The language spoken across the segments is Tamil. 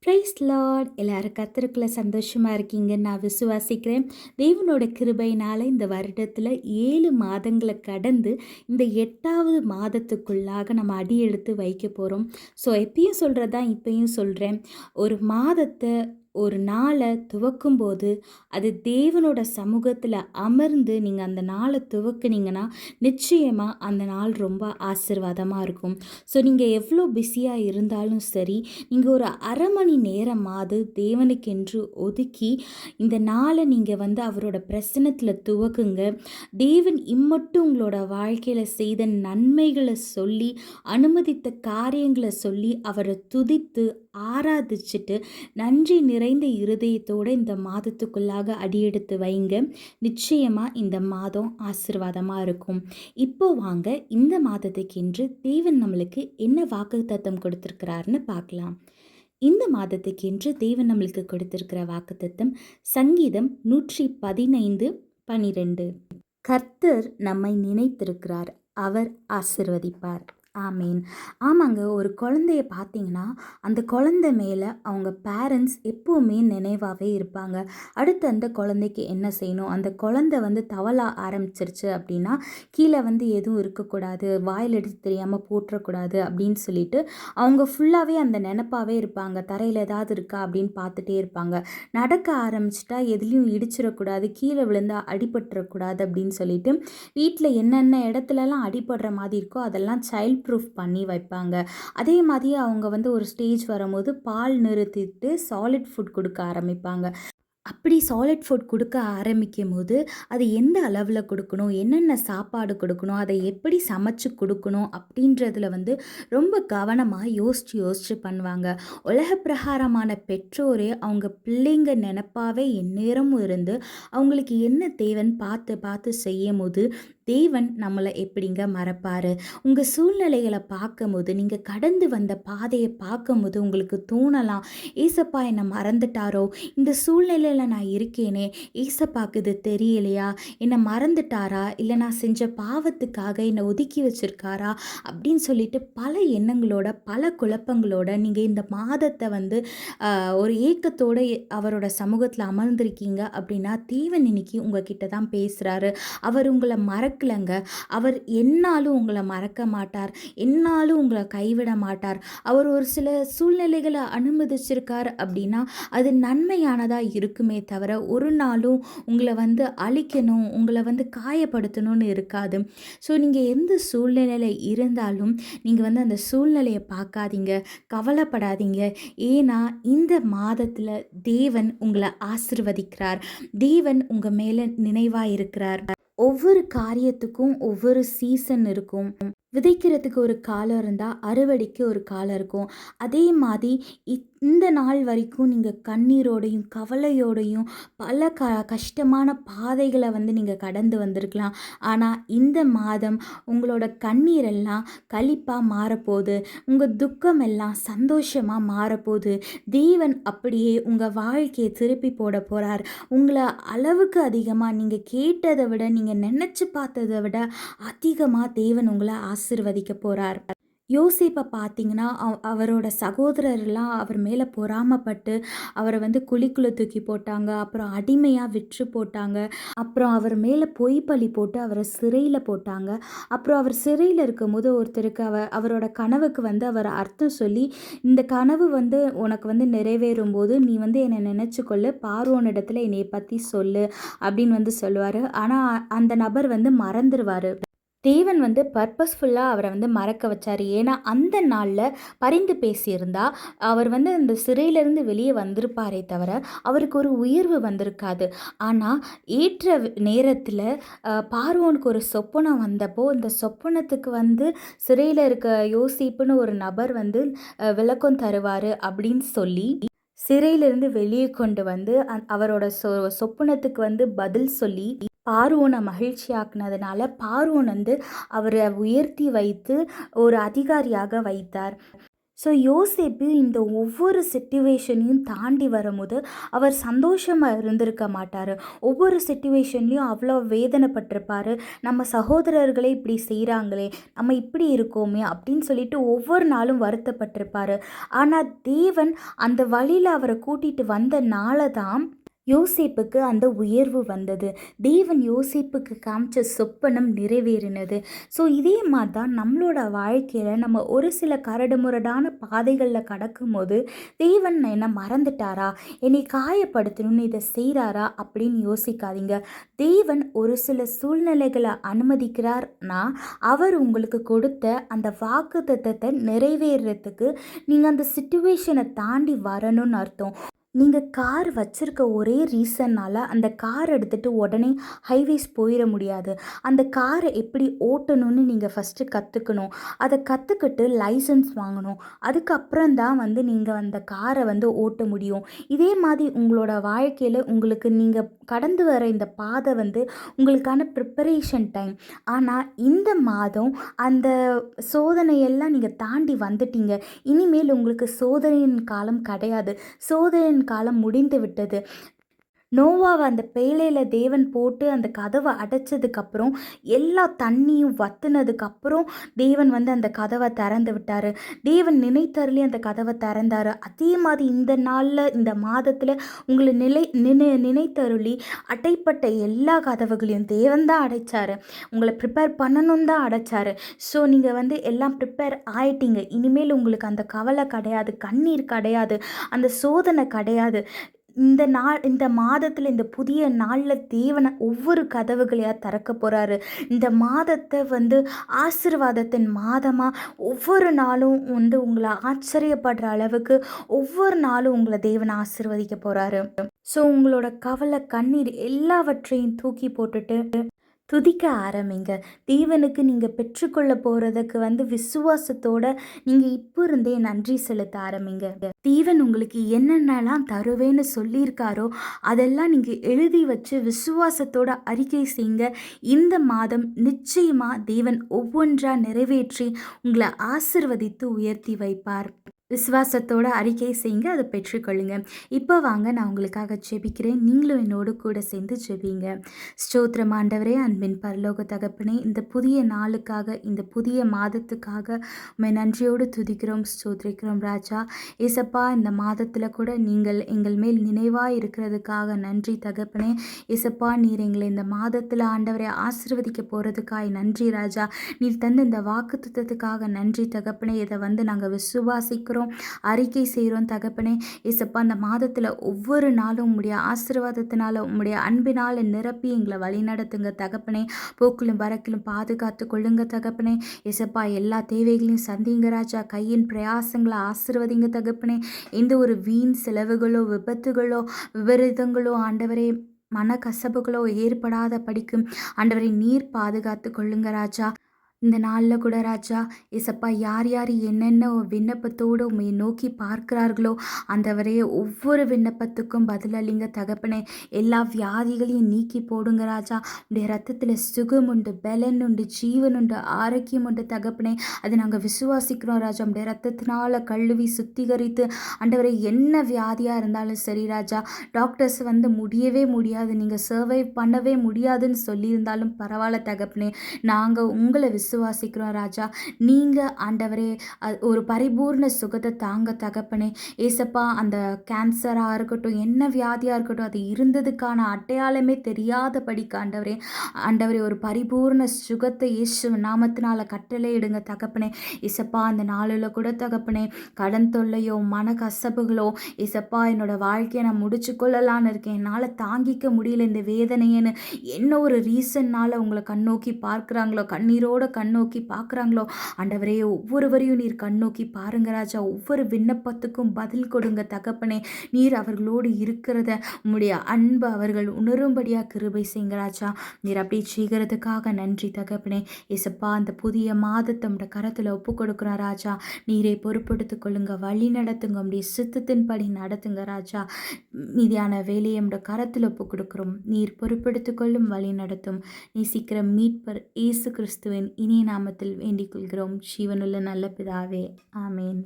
Price Lord. எல்லாரும் கர்த்தருக்குள்ள சந்தோஷமா இருக்கீங்கன்னு நான் விசுவாசிக்கிறேன். தேவனோட கிருபையினால இந்த வருடத்தில் 7 மாதங்களை கடந்து இந்த 8வது மாதத்துக்குள்ளாக நம்ம அடி எடுத்து வைக்க போகிறோம். ஸோ எப்பயும் சொல்கிறது தான் இப்பயும் சொல்கிறேன். ஒரு மாதத்தை ஒரு நாளை துவக்கும்போது அது தேவனோட சமூகத்தில் அமர்ந்து நீங்கள் அந்த நாளை துவக்குனீங்கன்னா நிச்சயமாக அந்த நாள் ரொம்ப ஆசீர்வாதமாக இருக்கும். ஸோ நீங்கள் எவ்வளோ பிஸியாக இருந்தாலும் சரி, நீங்கள் ஒரு அரை மணி நேரமாவது தேவனுக்கென்று ஒதுக்கி இந்த நாளை நீங்கள் அவரோட பிரசன்னத்தில் துவக்குங்க. தேவன் இம்மட்டும் உங்களோட வாழ்க்கையில் செய்த நன்மைகளை சொல்லி, அனுமதித்த காரியங்களை சொல்லி அவரை துதித்து ஆராதிச்சுட்டு நன்றி நிறைந்த இருதயத்தோடு இந்த மாதத்துக்குள்ளாக அடியெடுத்து வைங்க. நிச்சயமாக இந்த மாதம் ஆசீர்வாதமாக இருக்கும். இப்போ வாங்க இந்த மாதத்துக்கென்று தேவன் நம்மளுக்கு என்ன வாக்குத்தத்தம் கொடுத்துருக்கிறாருன்னு பார்க்கலாம். இந்த மாதத்துக்கென்று தேவன் நம்மளுக்கு கொடுத்திருக்கிற வாக்குத்தத்தம் சங்கீதம் 115:12. கர்த்தர் நம்மை நினைத்திருக்கிறார், அவர் ஆசிர்வதிப்பார். ஆமீன். ஆமாங்க, ஒரு குழந்தைய பார்த்தீங்கன்னா அந்த குழந்தை மேலே அவங்க பேரண்ட்ஸ் எப்போவுமே நினைவாகவே இருப்பாங்க. அடுத்து அந்த குழந்தைக்கு என்ன செய்யணும், அந்த குழந்தை தவள ஆரம்பிச்சிருச்சு அப்படின்னா கீழே எதுவும் இருக்கக்கூடாது, வாயில் எடுத்து தெரியாமல் போட்டுறக்கூடாது அப்படின்னு சொல்லிட்டு அவங்க ஃபுல்லாகவே அந்த நினப்பாகவே இருப்பாங்க. தரையில் ஏதாவது இருக்கா அப்படின்னு பார்த்துட்டே இருப்பாங்க. நடக்க ஆரம்பிச்சிட்டா எதுலேயும் இடிச்சிடக்கூடாது, கீழே விழுந்தால் அடிபட்டுறக்கூடாது அப்படின்னு சொல்லிட்டு வீட்டில் என்னென்ன இடத்துலலாம் அடிபடுற மாதிரி இருக்கோ அதெல்லாம் சைல்ட் ப்ரூஃப் பண்ணி வைப்பாங்க. அதே மாதிரி அவங்க ஒரு ஸ்டேஜ் வரும்போது பால் நிறுத்திட்டு சாலிட் ஃபுட் கொடுக்க ஆரம்பிப்பாங்க. அப்படி சாலிட் ஃபுட் கொடுக்க ஆரம்பிக்கும் போது அது எந்த அளவில் கொடுக்கணும், என்னென்ன சாப்பாடு கொடுக்கணும், அதை எப்படி சமைச்சு கொடுக்கணும் அப்படின்றதுல ரொம்ப கவனமாக யோசித்து பண்ணுவாங்க. உலக பிரகாரமான பெற்றோரே அவங்க பிள்ளைங்க நினப்பாவே எந்நேரமும் இருந்து அவங்களுக்கு என்ன தேவைன்னு பார்த்து பார்த்து செய்யும் போது தேவன் நம்மளை எப்படிங்க மறப்பார். உங்கள் சூழ்நிலைகளை பார்க்கும்போது, நீங்கள் கடந்து வந்த பாதையை பார்க்கும்போது உங்களுக்கு தோணலாம், ஏசப்பா என்னை மறந்துட்டாரோ, இந்த சூழ்நிலையில் நான் இருக்கேனே, ஏசப்பாக்கு இது தெரியலையா, என்னை மறந்துட்டாரா, இல்லை நான் செஞ்ச பாவத்துக்காக என்னை ஒதுக்கி வச்சுருக்காரா அப்படின்னு சொல்லிட்டு பல எண்ணங்களோட பல குழப்பங்களோட நீங்கள் இந்த மாதத்தை ஒரு ஏக்கத்தோடு அவரோட சமூகத்தில் அமர்ந்திருக்கீங்க அப்படின்னா தேவன் இன்னைக்கு உங்ககிட்ட தான் பேசுகிறாரு. அவர் உங்களை மறக்கலைங்க. அவர் என்னாலும் உங்களை மறக்க மாட்டார், என்னாலும் உங்களை கைவிட மாட்டார். அவர் ஒரு சில சூழ்நிலைகளை அனுமதிச்சிருக்கார் அப்படின்னா அது நன்மையானதாக இருக்குமே தவிர ஒரு நாளும் உங்களை அழிக்கணும், உங்களை காயப்படுத்தணும்னு இருக்காது. ஸோ நீங்கள் எந்த சூழ்நிலையில் இருந்தாலும் நீங்கள் அந்த சூழ்நிலையை பார்க்காதீங்க, கவலைப்படாதீங்க. ஏன்னா இந்த மாதத்தில் தேவன் உங்களை ஆசிர்வதிக்கிறார், தேவன் உங்கள் மேலே நினைவாக இருக்கிறார். ஒவ்வொரு காரியத்துக்கும் ஒவ்வொரு சீசன் இருக்கும். விதைக்கிறதுக்கு ஒரு காலம் இருந்தால் அறுவடைக்கு ஒரு காலம் இருக்கும். அதே மாதிரி இந்த நாள் வரைக்கும் நீங்கள் கண்ணீரோடையும் கவலையோடையும் பல கஷ்டமான பாதைகளை நீங்கள் கடந்து வந்திருக்கலாம். ஆனால் இந்த மாதம் உங்களோட கண்ணீரெல்லாம் களிப்பாக மாறப்போகுது, உங்கள் துக்கம் எல்லாம் சந்தோஷமாக மாறப்போகுது. தேவன் அப்படியே உங்கள் வாழ்க்கையை திருப்பி போட போகிறார். உங்களை அளவுக்கு அதிகமாக நீங்கள் கேட்டதை விட, நீங்கள் நினச்சி பார்த்ததை விட அதிகமாக தேவன் உங்களை ஆசீர்வதிக்க போகிறார். யோசேப்பை பார்த்தீங்கன்னா அவரோட சகோதரர்லாம் அவர் மேலே பொறாமப்பட்டு அவரை குழிக்குள்ளே தூக்கி போட்டாங்க, அப்புறம் அடிமையாக விற்று போட்டாங்க, அப்புறம் அவர் மேலே பொய் பழி போட்டு அவரை சிறையில் போட்டாங்க. அப்புறம் அவர் சிறையில் இருக்கும்போது ஒருத்தருக்கு அவரோட கனவுக்கு அவர் அர்த்தம் சொல்லி, இந்த கனவு உனக்கு நிறைவேறும் போது நீ என்னை நினச்சிக்கொள்ளு, பார்வோனிடத்தில் என்னை பற்றி சொல்லு அப்படின்னு சொல்லுவார். ஆனால் அந்த நபர் மறந்துடுவார். தேவன் பர்பஸ்ஃபுல்லாக அவரை மறக்க வச்சார். ஏன்னா அந்த நாளில் பரிந்து பேசியிருந்தா அவர் அந்த சிறையிலேருந்து வெளியே வந்திருப்பாரே தவிர அவருக்கு ஒரு உயர்வு வந்திருக்காது. ஆனால் ஏற்ற நேரத்தில் பார்வோனுக்கு ஒரு சொப்பனம் வந்தப்போ இந்த சொப்பனத்துக்கு சிறையில் இருக்க யோசிப்புன்னு ஒரு நபர் விளக்கம் தருவார் அப்படின்னு சொல்லி சிறையிலிருந்து வெளியே கொண்டு அவரோட சொப்பனத்துக்கு பதில் சொல்லி பார்வோனை மகிழ்ச்சியாக்குனதுனால பார்வோன் அவரை உயர்த்தி வைத்து ஒரு அதிகாரியாக வைத்தார். ஸோ யோசேப்பு இந்த ஒவ்வொரு சிச்சுவேஷனையும் தாண்டி வரும்போது அவர் சந்தோஷமாக இருந்திருக்க மாட்டார். ஒவ்வொரு சிச்சுவேஷன்லேயும் அவ்வளோ வேதனைப்பட்டிருப்பார். நம்ம சகோதரர்களே இப்படி செய்கிறாங்களே, நம்ம இப்படி இருக்கோமே அப்படின்னு சொல்லிட்டு ஒவ்வொரு நாளும் வருத்தப்பட்டிருப்பார். ஆனால் தேவன் அந்த வழியில் அவரை கூட்டிகிட்டு வந்தனால தான் யோசேப்புக்கு அந்த உயர்வு வந்தது. தேவன் யோசேப்புக்கு காமிச்ச சொப்பனம் நிறைவேறினது. ஸோ இதே மாதிரி தான் நம்மளோட வாழ்க்கையில் நம்ம ஒரு சில கரடுமுரடான பாதைகளில் கடக்கும்போது தேவன் என்ன மறந்துட்டாரா, என்னை காயப்படுத்தணும்னு இதை செய்கிறாரா அப்படின்னு யோசிக்காதீங்க. தேவன் ஒரு சில சூழ்நிலைகளை அனுமதிக்கிறார்னா அவர் உங்களுக்கு கொடுத்த அந்த வாக்குத்தத்தத்தை நிறைவேறதுக்கு நீங்கள் அந்த சிச்சுவேஷனை தாண்டி வரணும்னு அர்த்தம். நீங்கள் கார் வச்சுருக்க ஒரே ரீசன்னால் அந்த கார் எடுத்துகிட்டு உடனே ஹைவேஸ் போயிட முடியாது. அந்த காரை எப்படி ஓட்டணும்னு நீங்கள் ஃபஸ்ட்டு கற்றுக்கணும். அதை கற்றுக்கிட்டு லைசன்ஸ் வாங்கணும். அதுக்கப்புறம் தான் நீங்கள் அந்த காரை ஓட்ட முடியும். இதே மாதிரி உங்களோட வாழ்க்கையில் உங்களுக்கு நீங்கள் கடந்து வர இந்த பாதை உங்களுக்கான ப்ரிப்பரேஷன் டைம். ஆனால் இந்த மாதம் அந்த சோதனையெல்லாம் நீங்கள் தாண்டி வந்துட்டீங்க. இனிமேல் உங்களுக்கு சோதனையின் காலம் கிடையாது. சோதனையின் காலம் முடிந்து விட்டது. நோவாவை அந்த பேழையில் தேவன் போட்டு அந்த கதவை அடைச்சதுக்கப்புறம் எல்லா தண்ணியும் வத்துனதுக்கப்புறம் தேவன் அந்த கதவை திறந்து விட்டார். தேவன் நினைத்தருளி அந்த கதவை திறந்தார். அதே மாதிரி இந்த நாளில் இந்த மாதத்தில் உங்களை நினைத்தருளி அடைப்பட்ட எல்லா கதவுகளையும் தேவன் தான் அடைச்சார். உங்களை ப்ரிப்பேர் பண்ணணும் தான் அடைச்சார். ஸோ நீங்கள் எல்லாம் ப்ரிப்பேர் ஆயிட்டீங்க. இனிமேல் உங்களுக்கு அந்த கவலை கிடையாது, கண்ணீர் கிடையாது, அந்த சோதனை கிடையாது. இந்த மாதத்தில் இந்த புதிய நாளில் தேவனை ஒவ்வொரு கதவுகளையாக திறக்க போகிறாரு. இந்த மாதத்தை ஆசீர்வாதத்தின் மாதமாக ஒவ்வொரு நாளும் உங்களை ஆச்சரியப்படுற அளவுக்கு ஒவ்வொரு நாளும் உங்களை தேவனை ஆசீர்வதிக்க போகிறாரு. ஸோ உங்களோட கவலை, கண்ணீர் எல்லாவற்றையும் தூக்கி போட்டுட்டு துதிக்க ஆரம்பிங்க. தேவனுக்கு நீங்கள் பெற்றுக்கொள்ள போகிறதுக்கு விசுவாசத்தோட நீங்கள் இப்போ இருந்தே நன்றி செலுத்த ஆரம்பிங்க. தேவன் உங்களுக்கு என்னென்னலாம் தருவேன்னு சொல்லியிருக்காரோ அதெல்லாம் நீங்கள் எழுதி வச்சு விசுவாசத்தோட அறிக்கை செய்யுங்க. இந்த மாதம் நிச்சயமாக தேவன் ஒவ்வொன்றாக நிறைவேற்றி உங்களை ஆசிர்வதித்து உயர்த்தி வைப்பார். விசுவாசத்தோட அறிக்கை செய்யுங்க, அதை பெற்றுக்கொள்ளுங்க. இப்போ வாங்க, நான் உங்களுக்காக ஜெபிக்கிறேன். நீங்களும் என்னோடு கூட சேர்ந்து ஜெபிங்க. ஸ்தோத்திரம் ஆண்டவரே, அன்பின் பரலோக தகப்பனே, இந்த புதிய நாளுக்காக, இந்த புதிய மாதத்துக்காக உம்மை நன்றியோடு துதிக்கிறோம், ஸ்தோத்திரிக்கிறோம் ராஜா. ஏசப்பா, இந்த மாதத்தில் கூட நீங்கள் எங்கள் மேல் நினைவாக இருக்கிறதுக்காக நன்றி தகப்பனே. ஏசப்பா, நீர் எங்களை இந்த மாதத்தில் ஆண்டவரை ஆசீர்வதிக்க போகிறதுக்காக நன்றி ராஜா. நீர் தந்த இந்த வாக்குத்தத்தத்துக்காக நன்றி தகப்பனே. இதை நாங்கள் விசுவாசிக்கிறோம், அறிக்கை செய்கிறோம் தகப்பனே. ஏசப்பா, அந்த மாதத்தில் ஒவ்வொரு நாளும் உம்முடைய ஆசீர்வாதத்தினால, உம்முடைய அன்பினால் நிரப்பி எங்களை வழி நடத்துங்க தகப்பனே. போக்கிலும் வரக்கிலும் பாதுகாத்து கொள்ளுங்க தகப்பனே. ஏசப்பா, எல்லா தேவைகளையும் சந்திங்க ராஜா. கையின் பிரயாசங்களை ஆசீர்வதிங்க தகப்பனே. எந்த ஒரு வீண் செலவுகளோ, விபத்துகளோ, விபரீதங்களோ, ஆண்டவரே மனக்கசப்புகளோ ஏற்படாத படிக்கும் ஆண்டவரை நீர் பாதுகாத்து கொள்ளுங்க ராஜா. இந்த நாளில் கூட ராஜா, ஏசப்பா, யார் யார் என்னென்ன விண்ணப்பத்தோடு உண்மை நோக்கி பார்க்கிறார்களோ ஆண்டவரே, ஒவ்வொரு விண்ணப்பத்துக்கும் பதிலளிங்க தகப்பனே. எல்லா வியாதிகளையும் நீக்கி போடுங்க ராஜா. உடைய ரத்தத்தில் சுகம் உண்டு, பலன் உண்டு, ஜீவன் உண்டு, ஆரோக்கியம் உண்டு தகப்பனே. அது நாங்கள் விசுவாசிக்கிறோம் ராஜா. உடைய ரத்தத்தினால கழுவி சுத்திகரித்து ஆண்டவரே, என்ன வியாதியாக இருந்தாலும் சரி ராஜா, டாக்டர்ஸ் முடியவே முடியாது, நீங்கள் சர்வை பண்ணவே முடியாதுன்னு சொல்லியிருந்தாலும் பரவாயில்ல தகப்பனே. நாங்கள் உங்களை விசுவாசிக்கிறோம் ராஜா. நீங்கள் ஆண்டவரே ஒரு பரிபூர்ண சுகத்தை தாங்க தகப்பனே. ஏசப்பா, அந்த கேன்சராக இருக்கட்டும், என்ன வியாதியாக இருக்கட்டும், அது இருந்ததுக்கான அடையாளமே தெரியாதபடிக்கு ஆண்டவரே ஒரு பரிபூர்ண சுகத்தை இயேசு நாமத்தினால கட்டளை இடுங்க தகப்பனே. ஏசப்பா, அந்த நாளில் கூட தகப்பனே, கடன் தொல்லையோ, மன கசப்புகளோ, ஏசப்பா, என்னோட வாழ்க்கையை நான் முடிச்சு கொள்ளலான்னு இருக்கேன், என்னால் தாங்கிக்க முடியல இந்த வேதனைன்னு என்ன ஒரு ரீசன்னால் உங்களை கண்ணோக்கி பார்க்குறாங்களோ, கண்ணீரோட கண்ணோக்கி பார்க்குறாங்களோ ஆண்டவரே, ஒவ்வொருவரையும் நீர் கண்ணோக்கி பாருங்க ராஜா. ஒவ்வொரு விண்ணப்பத்துக்கும் பதில் கொடுங்க தகப்பனே. நீர் அவர்களோடு இருக்கிறத உம்முடைய அன்பு அவர்கள் உணரும்படியாக கிருபை செய்யுங்க ராஜா. நீர் அப்படி செய்கிறதுக்காக நன்றி தகப்பனே. ஏசப்பா, அந்த புதிய மாதத்தை உடைய கரத்தில் ஒப்பு கொடுக்குறோம் ராஜா. நீரை பொறுப்படுத்திக் கொள்ளுங்க, வழி நடத்துங்க, உடைய சித்தத்தின்படி நடத்துங்க ராஜா. மீதியான வேலையை உடைய கரத்தில் ஒப்பு கொடுக்குறோம். நீர் பொறுப்படுத்திக் கொள்ளும், வழி நடத்தும். நீ சீக்கிரம் மீட்பர் இயேசு கிறிஸ்துவின் இனிய நாமத்தில் வேண்டிக் கொள்கிறோம் ஜீவனுள்ள நல்ல பிதாவே. ஆமேன்.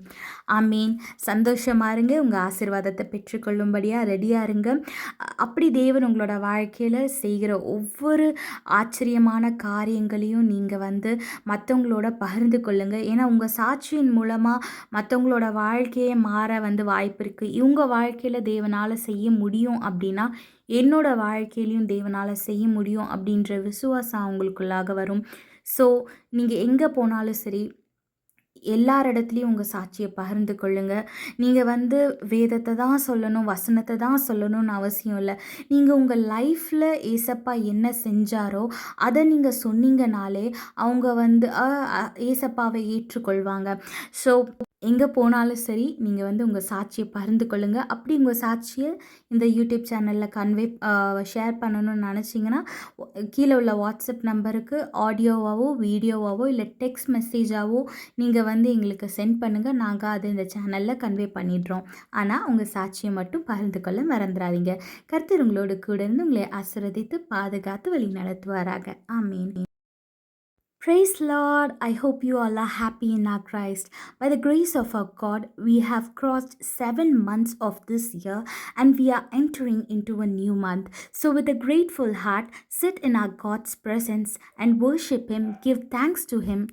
ஆமேன். சந்தோஷமா இருங்க. உங்கள் ஆசீர்வாதத்தை பெற்றுக்கொள்ளும்படியாக ரெடியாக இருங்க. அப்படி தேவன் உங்களோட வாழ்க்கையில் செய்கிற ஒவ்வொரு ஆச்சரியமான காரியங்களையும் நீங்கள் மற்றவங்களோட பகிர்ந்து கொள்ளுங்க. ஏன்னா உங்கள் சாட்சியின் மூலமாக மற்றவங்களோட வாழ்க்கையை மாற வாய்ப்பு இருக்குது. இவங்க வாழ்க்கையில் தேவனால் செய்ய முடியும் அப்படின்னா என்னோட வாழ்க்கையிலையும் தேவனால் செய்ய முடியும் அப்படின்ற விசுவாசம் அவங்களுக்குள்ளாக வரும். ஸோ நீங்கள் எங்கே போனாலும் சரி, எல்லார் இடத்துலையும் உங்கள் சாட்சியை பகிர்ந்து கொள்ளுங்க. நீங்கள் வேதத்தை தான் சொல்லணும், வசனத்தை தான் சொல்லணும்னு அவசியம் இல்லை. நீங்கள் உங்கள் லைஃப்பில் ஏசப்பா என்ன செஞ்சாரோ அதை நீங்கள் சொன்னீங்கனாலே அவங்க ஏசப்பாவை ஏற்றுக்கொள்வாங்க. ஸோ எங்கே போனாலும் சரி, நீங்கள் உங்கள் சாட்சியை பகிர்ந்து கொள்ளுங்கள். அப்படி உங்கள் சாட்சியை இந்த யூடியூப் சேனலில் ஷேர் பண்ணணும்னு நினச்சிங்கன்னா கீழே உள்ள வாட்ஸ்அப் நம்பருக்கு ஆடியோவாவோ வீடியோவாவோ இல்லை டெக்ஸ்ட் மெசேஜாவோ நீங்கள் எங்களுக்கு சென்ட் பண்ணுங்கள். நாங்கள் அதை இந்த சேனலில் கன்வே பண்ணிடுறோம். ஆனால் உங்கள் சாட்சியை மட்டும் பகிர்ந்து கொள்ள மறந்துடாதீங்க. கர்த்தர் உங்களோடு கூட இருந்து உங்களை ஆசீர்வதித்து பாதுகாத்து வழி நடத்துவாராக. ஆமீன். Praise Lord. I hope you all are happy in our Christ. By the grace of our God, we have crossed 7 months of this year and we are entering into a new month. So with a grateful heart, sit in our God's presence and worship Him, give thanks to Him,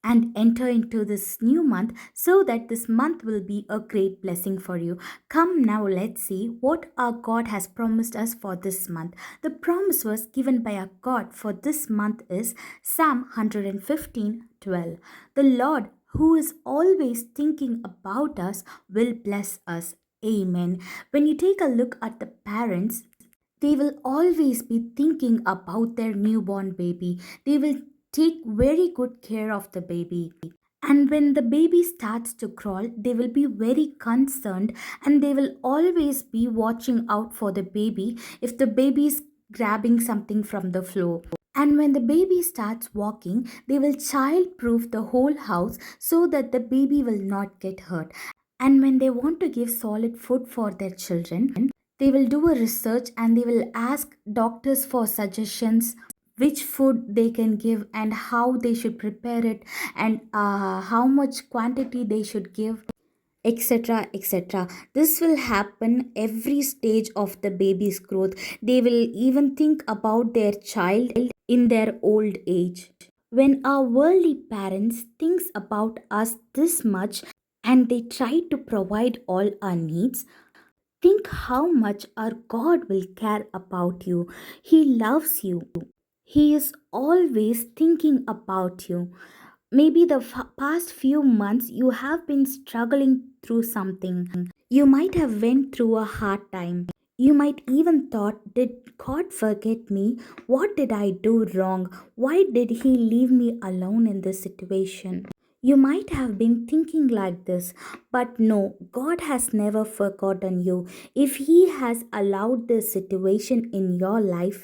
and enter into this new month so that this month will be a great blessing for you. Come now, let's see what our God has promised us for this month. The promise was given by our God for this month is Psalm 115:12. The Lord, who is always thinking about us, will bless us. Amen. When you take a look at the parents, they will always be thinking about their newborn baby. They will take very good care of the baby. And when the baby starts to crawl, they will be very concerned and they will always be watching out for the baby if the baby is grabbing something from the floor. And when the baby starts walking, they will child-proof the whole house so that the baby will not get hurt. And when they want to give solid food for their children, they will do a research and they will ask doctors for suggestions which food they can give and how they should prepare it and how much quantity they should give, etc., etc. This will happen every stage of the baby's growth. They will even think about their child in their old age. When our worldly parents thinks about us this much and they try to provide all our needs, think how much our God will care about you. He loves you. He is always thinking about you. Maybe the past few months you have been struggling through something. You might have went through a hard time. You might even thought, did God forget me? What did I do wrong? Why did He leave me alone in this situation? You might have been thinking like this, but no, God has never forgotten you. If He has allowed this situation in your life,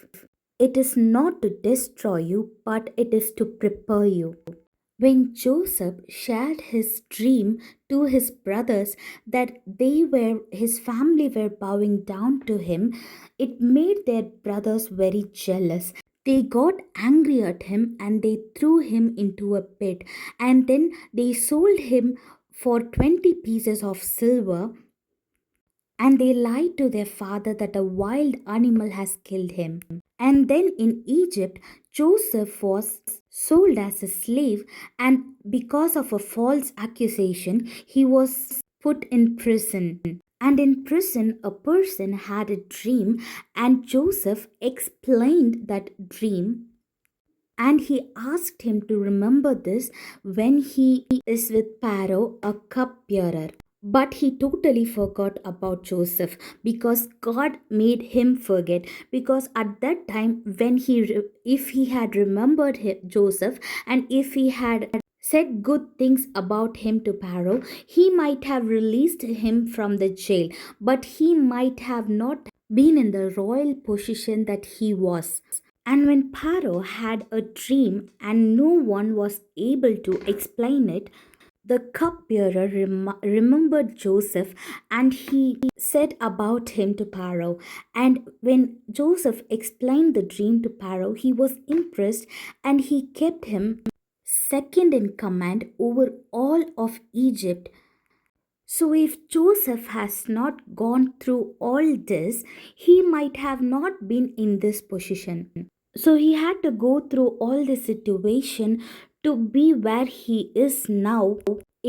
it is not to destroy you, but it is to prepare you. When Joseph shared his dream to his brothers that his family were bowing down to him, it made their brothers very jealous. They got angry at him and they threw him into a pit, and then they sold him for 20 pieces of silver. And they lied to their father that a wild animal has killed him. And then in Egypt, Joseph was sold as a slave, and because of a false accusation, he was put in prison. And in prison, a person had a dream, and Joseph explained that dream. And he asked him to remember this when he is with Pharaoh, a cupbearer. But he totally forgot about Joseph because God made him forget. Because at that time, if he had remembered Joseph and if he had said good things about him to Pharaoh, he might have released him from the jail. But he might have not been in the royal position that he was. And when Pharaoh had a dream and no one was able to explain it, the cupbearer remembered Joseph and he said about him to Pharaoh. And when Joseph explained the dream to Pharaoh, he was impressed and he kept him second in command over all of Egypt. So, if Joseph has not gone through all this, he might have not been in this position. So, he had to go through all the situation to be where he is now.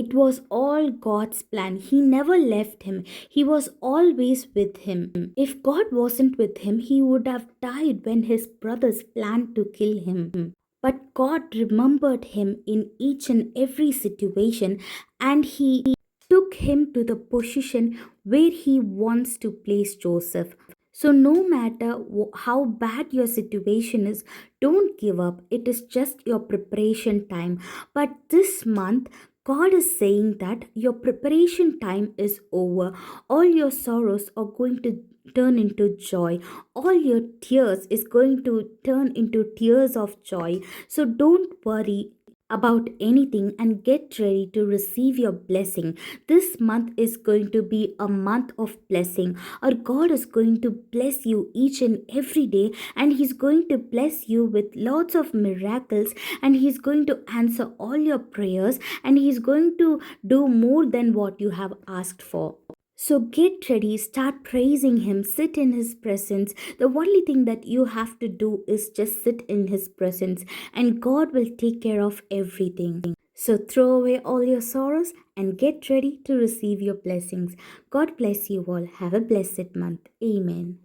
It was all God's plan. He never left him, He was always with him. If God wasn't with him, he would have died when his brothers planned to kill him. But God remembered him in each and every situation, and He took him to the position where He wants to place Joseph. So, no matter how bad your situation is, don't give up. It is just your preparation time. But this month, God is saying that your preparation time is over. All your sorrows are going to turn into joy. All your tears is going to turn into tears of joy. So don't worry about anything and get ready to receive your blessing. This month is going to be a month of blessing. Our God is going to bless you each and every day, and He's going to bless you with lots of miracles, and He's going to answer all your prayers, and He's going to do more than what you have asked for. So get ready, start praising Him, sit in His presence. The only thing that you have to do is just sit in His presence, and God will take care of everything. So throw away all your sorrows and get ready to receive your blessings. God bless you all. Have a blessed month. Amen.